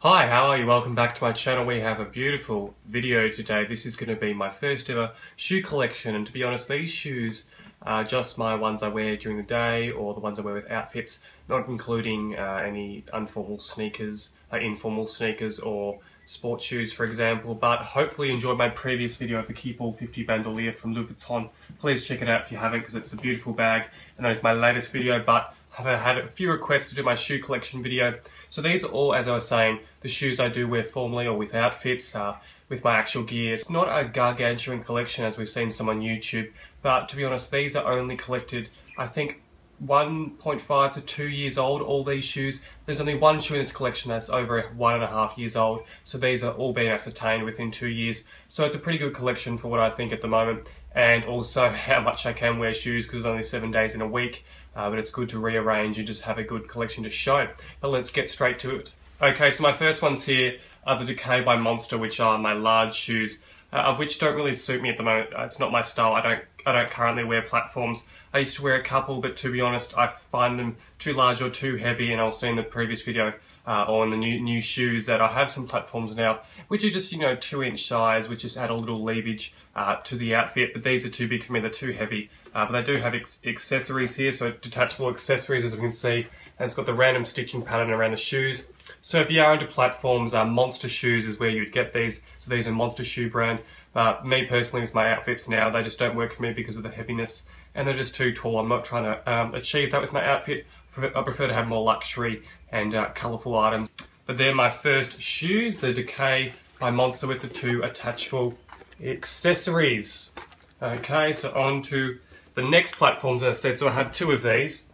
Hi, how are you? Welcome back to my channel. We have a beautiful video today. This is going to be my first ever shoe collection, and to be honest, these shoes are just my ones I wear during the day or the ones I wear with outfits, not including any informal sneakers or sports shoes, for example. But hopefully you enjoyed my previous video of the Keepall 50 bandolier from Louis Vuitton. Please check it out if you haven't, because it's a beautiful bag, and that is my latest video. But I've had a few requests to do my shoe collection video. So these are all, as I was saying, the shoes I do wear formally or with outfits, with my actual gear. It's not a gargantuan collection as we've seen some on YouTube, but to be honest, these are only collected, I think, 1.5 to 2 years old, all these shoes. There's only one shoe in this collection that's over 1.5 years old, so these are all being ascertained within 2 years. So it's a pretty good collection for what I think at the moment, and also how much I can wear shoes, because there's only 7 days in a week. But it's good to rearrange and just have a good collection to show. But let's get straight to it. Okay, so my first ones here are the Decay by Monster, which are my large shoes, of which don't really suit me at the moment. It's not my style. I don't currently wear platforms. I used to wear a couple, but to be honest, I find them too large or too heavy, and I'll see in the previous video or in the new shoes that I have some platforms now, which are just, 2-inch size, which just add a little leverage to the outfit, but these are too big for me, they're too heavy. But they do have accessories here, so detachable accessories, as we can see, and it's got the random stitching pattern around the shoes. So if you are into platforms, Monster shoes is where you'd get these. So these are Monster shoe brand. Me personally, with my outfits now, they just don't work for me because of the heaviness, and they're just too tall. I'm not trying to achieve that with my outfit. I prefer to have more luxury and colourful items. But they're my first shoes, the Decay by Monster with the 2 attachable accessories. Okay, so on to the next platforms, as I said. So I have 2 of these.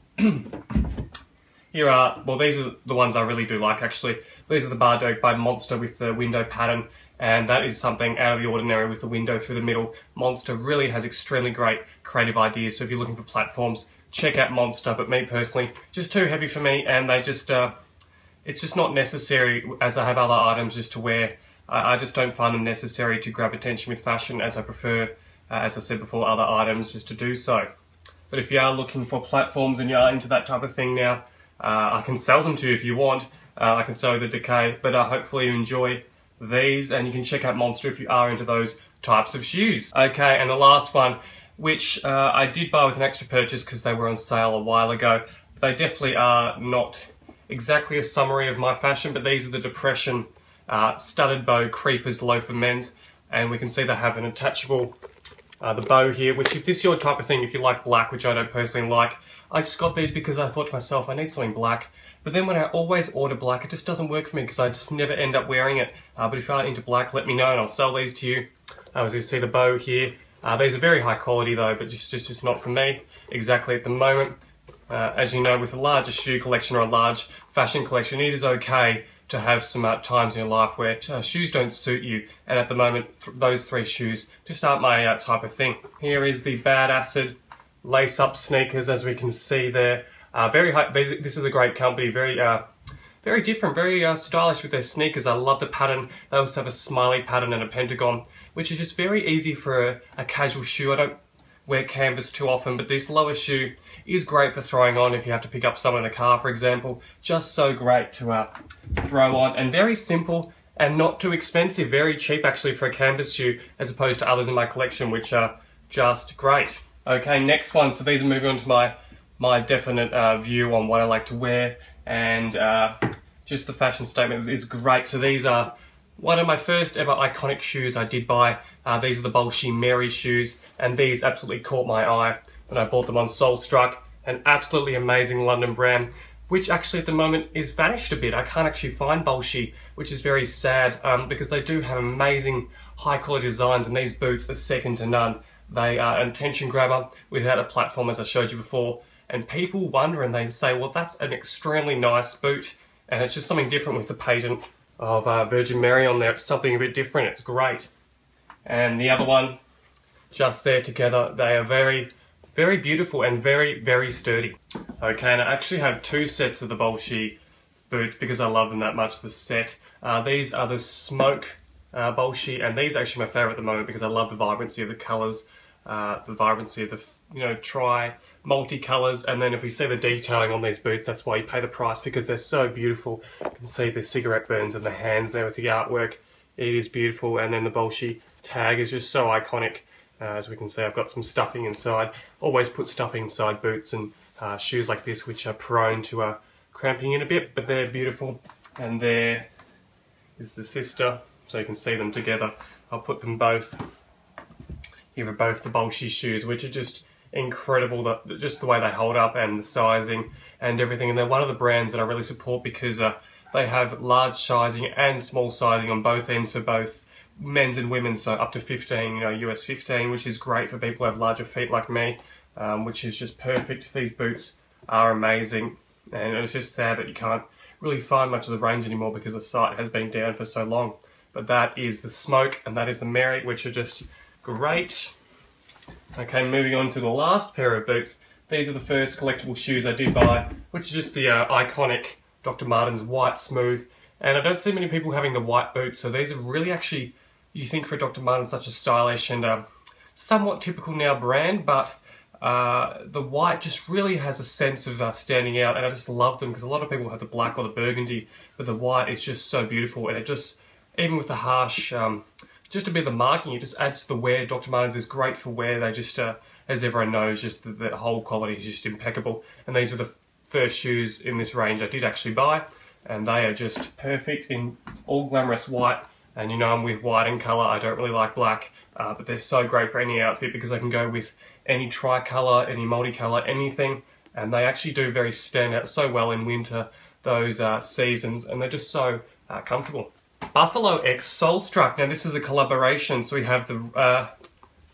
Here are, well, these are the ones I really do like, actually. These are the BARDOQUE by Monster with the window pattern, and that is something out of the ordinary with the window through the middle. Monster really has extremely great creative ideas, so if you're looking for platforms, check out Monster. But me personally, just too heavy for me, and they just, it's just not necessary, as I have other items just to wear. I just don't find them necessary to grab attention with fashion, as I prefer, as I said before, other items just to do so. But if you are looking for platforms and you are into that type of thing now, I can sell them to you if you want. I can sell you the Decay, but hopefully you enjoy these, and you can check out Monster if you are into those types of shoes. Okay, and the last one, which I did buy with an extra purchase because they were on sale a while ago. They definitely are not exactly a summary of my fashion, but these are the Depression studded bow creepers loafer men's, and we can see they have an attachable the bow here, which if this is your type of thing, if you like black, which I don't personally like, I just got these because I thought to myself, I need something black. But then when I always order black, it just doesn't work for me because I just never end up wearing it. But if you are into black, let me know and I'll sell these to you. As you see the bow here, these are very high quality though, but just not for me exactly at the moment. As you know, with a larger shoe collection or a large fashion collection, it is okay to have some times in your life where shoes don't suit you, and at the moment those 3 shoes just aren't my type of thing. Here is the Bad Acid lace-up sneakers, as we can see there. Very high. This is a great company, very different, very stylish with their sneakers. I love the pattern. They also have a smiley pattern and a pentagon, which is just very easy for a casual shoe. I don't wear canvas too often, but this lower shoe is great for throwing on if you have to pick up someone in a car, for example. Just so great to throw on, and very simple and not too expensive. Very cheap actually for a canvas shoe, as opposed to others in my collection, which are just great. Okay, next one. So these are moving on to my definite view on what I like to wear, and just the fashion statement is great. So these are one of my first ever iconic shoes I did buy. These are the Bolshy Mary shoes, and these absolutely caught my eye when I bought them on SOLESTRUCK, an absolutely amazing London brand, which actually at the moment is vanished a bit. I can't actually find Bolshy, which is very sad, because they do have amazing high quality designs, and these boots are second to none. They are an attention grabber without a platform, as I showed you before, and people wonder and they say, well, that's an extremely nice boot, and it's just something different with the patent of Virgin Mary on there. It's something a bit different. It's great. And the other one, just there together, they are very, very beautiful and very, very sturdy. Okay, and I actually have 2 sets of the Bolshy boots because I love them that much, the set. These are the Smoke Bolshy, and these are actually my favourite at the moment because I love the vibrancy of the colours. the vibrancy of the, multicolours. And then if we see the detailing on these boots, that's why you pay the price, because they're so beautiful. You can see the cigarette burns in the hands there with the artwork. It is beautiful. And then the Bolshy tag is just so iconic. As we can see, I've got some stuffing inside. Always put stuffing inside boots and shoes like this, which are prone to cramping in a bit, but they're beautiful. And there is the sister, so you can see them together. I'll put them both. Here are both the Bolshy shoes, which are just incredible, just the way they hold up and the sizing and everything. And they're one of the brands that I really support because they have large sizing and small sizing on both ends for both men's and women's, so up to 15, US 15, which is great for people who have larger feet like me, which is just perfect. These boots are amazing, and it's just sad that you can't really find much of the range anymore because the site has been down for so long. But that is the Smoke and that is the Mary, which are just great. Okay, moving on to the last pair of boots. These are the first collectible shoes I did buy, which is just the iconic Dr. Martens white smooth. And I don't see many people having the white boots, so these are really actually, you think for Dr. Martens, such a stylish and somewhat typical now brand, but the white just really has a sense of standing out, and I just love them because a lot of people have the black or the burgundy, but the white is just so beautiful, and it just, even with the harsh, just a bit of the marking, it just adds to the wear. Dr. Martens is great for wear. They just, as everyone knows, just the whole quality is just impeccable, and these were the first shoes in this range I did actually buy, and they are just perfect in all glamorous white. And I'm with white in colour, I don't really like black, but they're so great for any outfit because I can go with any tricolour, any multicolour, anything, and they actually do stand out so well in winter, those seasons, and they're just so comfortable. Buffalo X SOLESTRUCK. Now this is a collaboration, so we have the,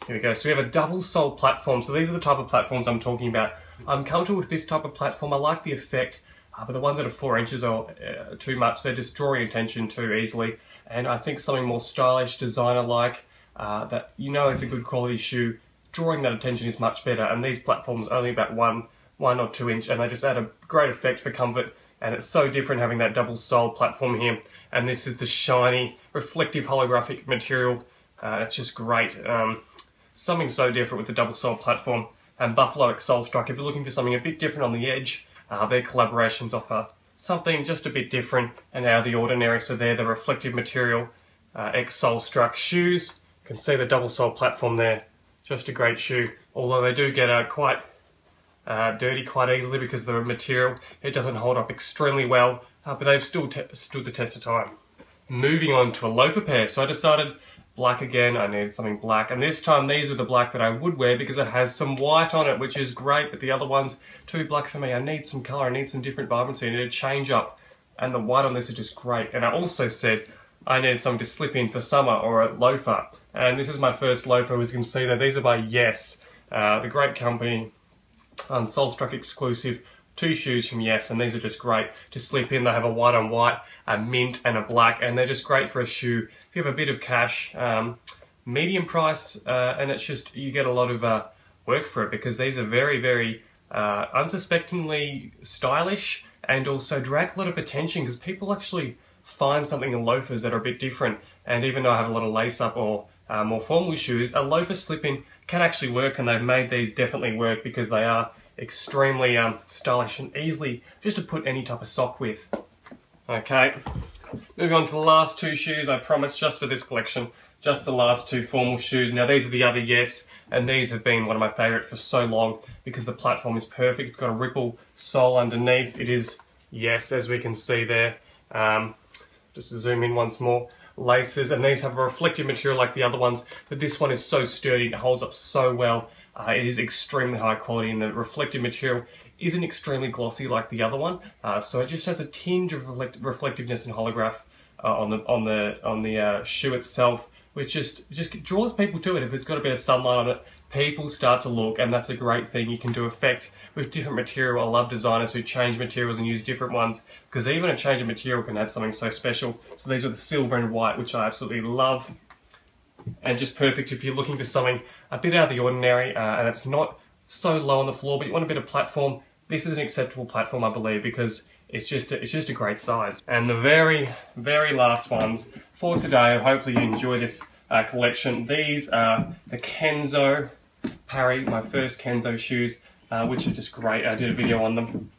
here we go, so we have a double sole platform, so these are the type of platforms I'm talking about. I'm comfortable with this type of platform, I like the effect, but the ones that are 4 inches are too much, they're just drawing attention too easily. And I think something more stylish, designer-like, that it's a good quality shoe, drawing that attention is much better. And these platforms are only about 1 or 2 inch, and they just add a great effect for comfort. And it's so different having that double sole platform here. And this is the shiny, reflective holographic material. It's just great. Something so different with the double sole platform. And Buffalo X SOLESTRUCK, if you're looking for something a bit different on the edge, their collaborations offer something just a bit different and out of the ordinary. So they're the reflective material X SOLESTRUCK shoes. You can see the double sole platform there. Just a great shoe. Although they do get quite dirty quite easily because of the material. It doesn't hold up extremely well, but they've still stood the test of time. Moving on to a loafer pair. So I decided black again, I needed something black, and this time these are the black that I would wear because it has some white on it, which is great, but the other one's too black for me. I need some colour, I need some different vibrancy, I need a change up, and the white on this is just great. And I also said I needed something to slip in for summer or a loafer, and this is my first loafer. As you can see there, these are by Yes, the great company, SOLESTRUCK exclusive. 2 shoes from Yes, and these are just great to slip in. They have a white on white, a mint and a black, and they're just great for a shoe. If you have a bit of cash, medium price, and it's just, you get a lot of work for it because these are very, very unsuspectingly stylish and also drag a lot of attention because people actually find something in loafers that are a bit different. And even though I have a lot of lace up or more formal shoes, a loafer slip-in can actually work, and they've made these definitely work because they are extremely stylish and easily just to put any type of sock with. Okay, moving on to the last 2 shoes, I promise, just for this collection, just the last 2 formal shoes. Now these are the other Yes, and these have been one of my favourite for so long because the platform is perfect. It's got a ripple sole underneath. It is Yes, as we can see there. Just to zoom in once more. Laces, and these have a reflective material like the other ones, but this one is so sturdy, it holds up so well. It is extremely high quality, and the reflective material isn't extremely glossy like the other one, so it just has a tinge of reflectiveness and holograph on the shoe itself, which just draws people to it. If it's got a bit of sunlight on it, people start to look, and that's a great thing. You can do effect with different material. I love designers who change materials and use different ones, because even a change of material can add something so special. So these are the silver and white, which I absolutely love, and just perfect if you're looking for something a bit out of the ordinary, and it's not so low on the floor, but you want a bit of platform. This is an acceptable platform, I believe, because it's just a great size. And the very, very last ones for today, hopefully you enjoy this collection. These are the KENZO Parry, my first KENZO shoes, which are just great. I did a video on them.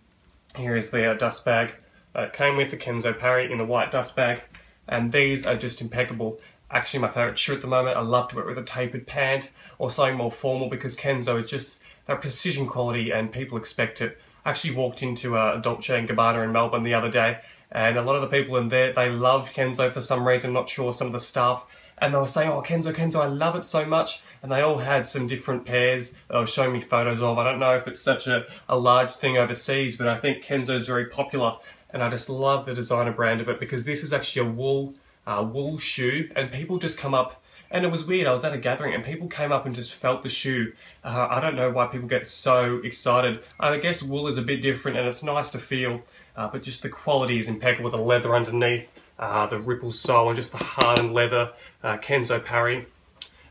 Here is the dust bag. It came with the KENZO Parry in the white dust bag, and these are just impeccable. Actually, my favourite shoe at the moment. I love to wear it with a tapered pant or something more formal because KENZO is just that precision quality and people expect it. I actually walked into Dolce & Gabbana in Melbourne the other day, and a lot of the people in there, they love KENZO for some reason, not sure, some of the staff, and they were saying, oh, KENZO, KENZO, I love it so much, and they all had some different pairs that they were showing me photos of. I don't know if it's such a large thing overseas, but I think KENZO is very popular, and I just love the designer brand of it because this is actually a wool shoe, and people just come up. And it was weird, I was at a gathering and people came up and just felt the shoe. I don't know why people get so excited. I guess wool is a bit different and it's nice to feel, but just the quality is impeccable. The leather underneath, the ripple sole, and just the hardened leather KENZO Parry.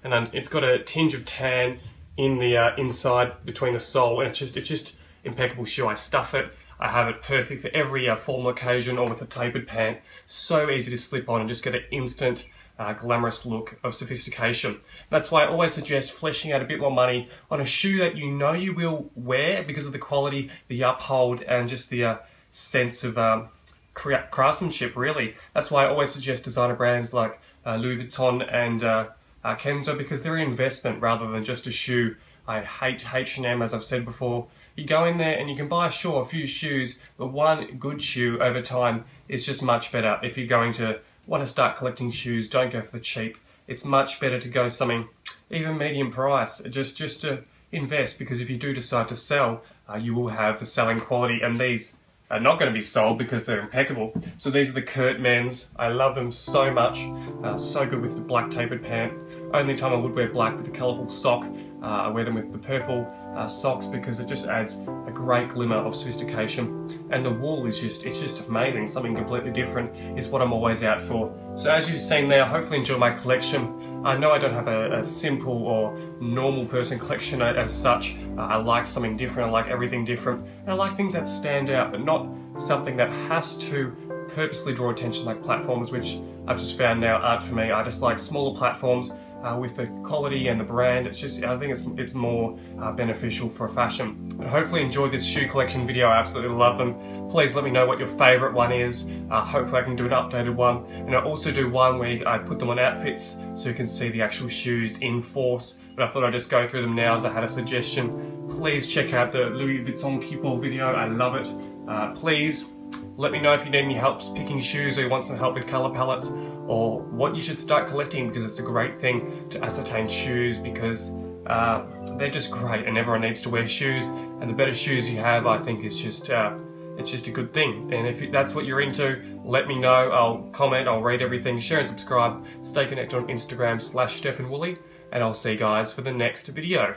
And then it's got a tinge of tan in the inside between the sole, and it's just impeccable shoe. I stuff it. I have it perfect for every formal occasion or with a tapered pant. So easy to slip on and just get an instant glamorous look of sophistication. That's why I always suggest fleshing out a bit more money on a shoe that you know you will wear because of the quality, the uphold, and just the sense of craftsmanship, really. That's why I always suggest designer brands like Louis Vuitton and KENZO, because they're an investment rather than just a shoe. I hate H&M, as I've said before. You go in there and you can buy, sure, a few shoes, but one good shoe over time is just much better. If you're going to want to start collecting shoes, don't go for the cheap. It's much better to go something even medium price, just to invest, because if you do decide to sell, you will have the selling quality, and these are not going to be sold because they're impeccable. So these are the Kurt Men's. I love them so much. So good with the black tapered pant. Only time I would wear black with a colourful sock. I wear them with the purple socks because it just adds a great glimmer of sophistication. And the wool is it's just amazing. Something completely different is what I'm always out for. So as you've seen there, hopefully enjoy my collection. I know I don't have a simple or normal person collection as such. I like something different, I like everything different. And I like things that stand out, but not something that has to purposely draw attention, like platforms, which I've just found now aren't for me. I just like smaller platforms with the quality and the brand. It's just, I think it's more beneficial for fashion. But hopefully enjoy this shoe collection video. I absolutely love them. Please let me know what your favourite one is. Hopefully I can do an updated one. And I'll also do one where I put them on outfits so you can see the actual shoes in force. But I thought I'd just go through them now as I had a suggestion. Please check out the Louis Vuitton people video. I love it. Please let me know if you need any help picking shoes or you want some help with colour palettes, or what you should start collecting, because it's a great thing to ascertain shoes, because they're just great and everyone needs to wear shoes, and the better shoes you have, I think, is just it's just a good thing. And if that's what you're into, let me know. I'll comment, I'll read everything, share and subscribe. Stay connected on Instagram /StephenWoolley, and I'll see you guys for the next video.